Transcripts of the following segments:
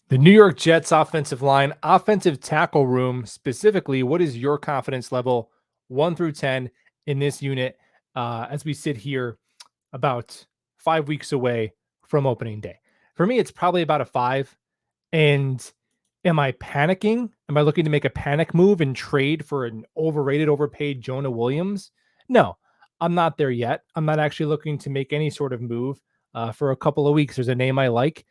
The New York Jets offensive line, offensive tackle room specifically, what is your confidence level 1 through 10 in this unit as we sit here about 5 weeks away from opening day? For me, it's probably about a 5. And am I panicking? Am I looking to make a panic move and trade for an overrated, overpaid Jonah Williams? No, I'm not there yet. I'm not actually looking to make any sort of move for a couple of weeks. There's a name I like,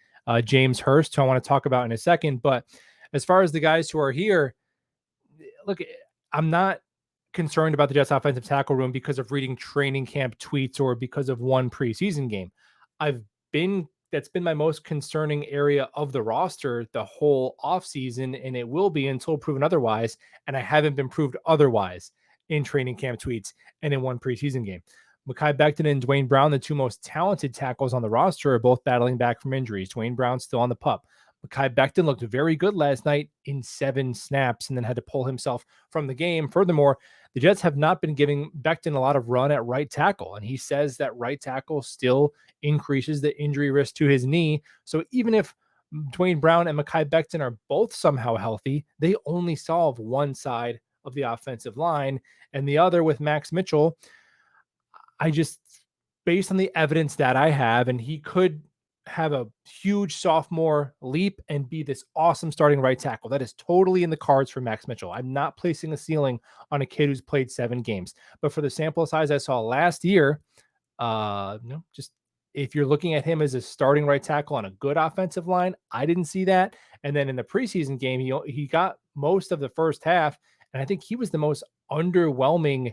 James Hurst, who I want to talk about in a second. But as far as the guys who are here, look, I'm not concerned about the Jets offensive tackle room because of reading training camp tweets or because of one preseason game. I've been That's been my most concerning area of the roster the whole offseason, and it will be until proven otherwise. And I haven't been proved otherwise in training camp tweets and in one preseason game. Mekhi Becton and Dwayne Brown, the two most talented tackles on the roster, are both battling back from injuries. Dwayne Brown's still on the pup. Mekhi Becton looked very good last night in 7 snaps and then had to pull himself from the game. Furthermore, the Jets have not been giving Becton a lot of run at right tackle, and he says that right tackle still increases the injury risk to his knee. So even if Dwayne Brown and Mekhi Becton are both somehow healthy, they only solve one side of the offensive line, and the other with Max Mitchell. I just, based on the evidence that I have, and he could have a huge sophomore leap and be this awesome starting right tackle. That is totally in the cards for Max Mitchell. I'm not placing a ceiling on a kid who's played 7 games, but for the sample size I saw last year, just if you're looking at him as a starting right tackle on a good offensive line, I didn't see that. And then in the preseason game, he got most of the first half, and I think he was the most underwhelming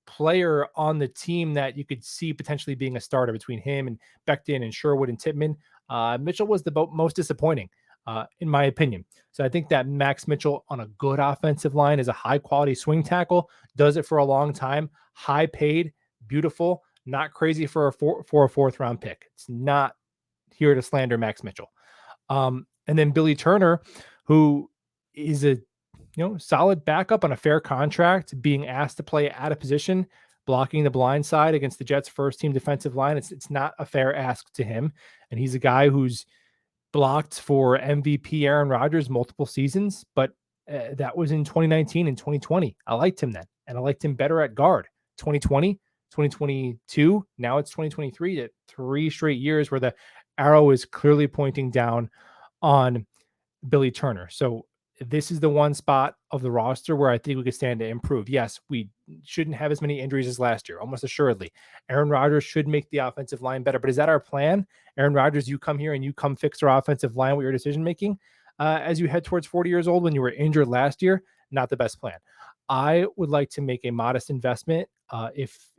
player on the team that you could see potentially being a starter between him and Becton and Sherwood and Tippmann. Mitchell was the most disappointing, in my opinion. So I think that Max Mitchell on a good offensive line is a high quality swing tackle, does it for a long time, high paid, beautiful, not crazy for a fourth round pick. It's not here to slander Max Mitchell. And then Billy Turner, who is a solid backup on a fair contract, being asked to play out of position, blocking the blind side against the Jets' first team defensive line. It's not a fair ask to him. And he's a guy who's blocked for MVP Aaron Rodgers multiple seasons, but that was in 2019 and 2020. I liked him then, and I liked him better at guard. 2020, 2022, now it's 2023, 3 straight years where the arrow is clearly pointing down on Billy Turner. So this is the one spot of the roster where I think we could stand to improve. Yes, we shouldn't have as many injuries as last year, almost assuredly. Aaron Rodgers should make the offensive line better, but is that our plan? Aaron Rodgers, you come here and you come fix our offensive line with your decision making as you head towards 40 years old when you were injured last year? Not the best plan. I would like to make a modest investment if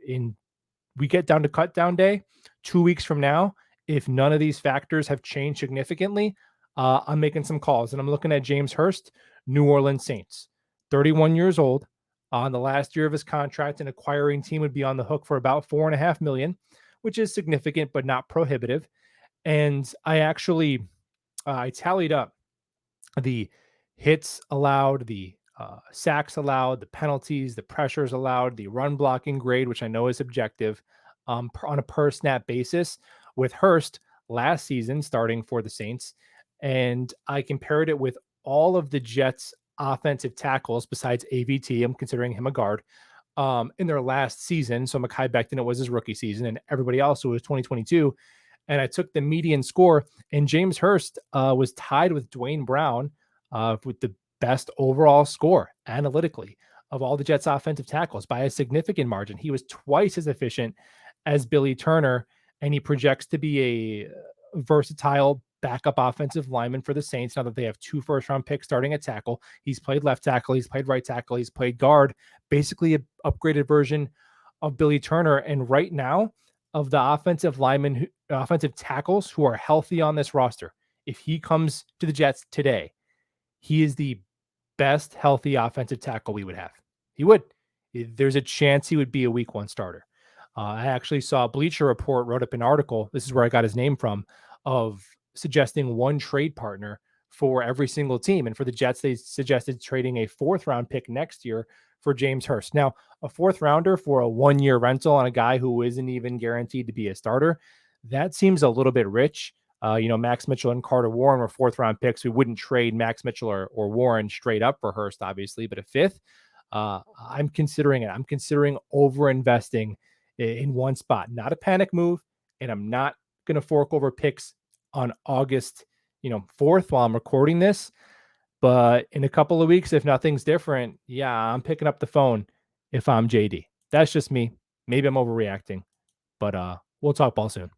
we get down to cut down day 2 weeks from now. If none of these factors have changed significantly, I'm making some calls, and I'm looking at James Hurst, New Orleans Saints, 31 years old, on the last year of his contract. An acquiring team would be on the hook for about $4.5 million, which is significant but not prohibitive. And I actually I tallied up the hits allowed, the sacks allowed, the penalties, the pressures allowed, the run blocking grade, which I know is subjective, on a per snap basis with Hurst last season starting for the Saints. And I compared it with all of the Jets offensive tackles besides AVT. I'm considering him a guard in their last season. So Mekhi Becton, it was his rookie season, and everybody else who was 2022. And I took the median score, and James Hurst was tied with Dwayne Brown with the best overall score analytically of all the Jets offensive tackles by a significant margin. He was twice as efficient as Billy Turner, and he projects to be a versatile backup offensive lineman for the Saints now that they have 2 first-round picks starting at tackle. He's played left tackle, he's played right tackle, he's played guard, basically an upgraded version of Billy Turner. And right now, of the offensive tackles who are healthy on this roster, if he comes to the Jets today, he is the best healthy offensive tackle we would have. He would. There's a chance he would be a week 1 starter. I actually saw Bleacher Report wrote up an article. This is where I got his name from, of suggesting one trade partner for every single team. And for the Jets, they suggested trading a 4th round pick next year for James Hurst. Now, a 4th rounder for a 1-year rental on a guy who isn't even guaranteed to be a starter, that seems a little bit rich. Max Mitchell and Carter Warren were fourth round picks. We wouldn't trade Max Mitchell or Warren straight up for Hurst, obviously, but a fifth, I'm considering it. I'm considering over investing in one spot, not a panic move. And I'm not going to fork over picks on August, 4th while I'm recording this. But in a couple of weeks, if nothing's different, yeah, I'm picking up the phone if I'm JD. That's just me. Maybe I'm overreacting, but we'll talk ball soon.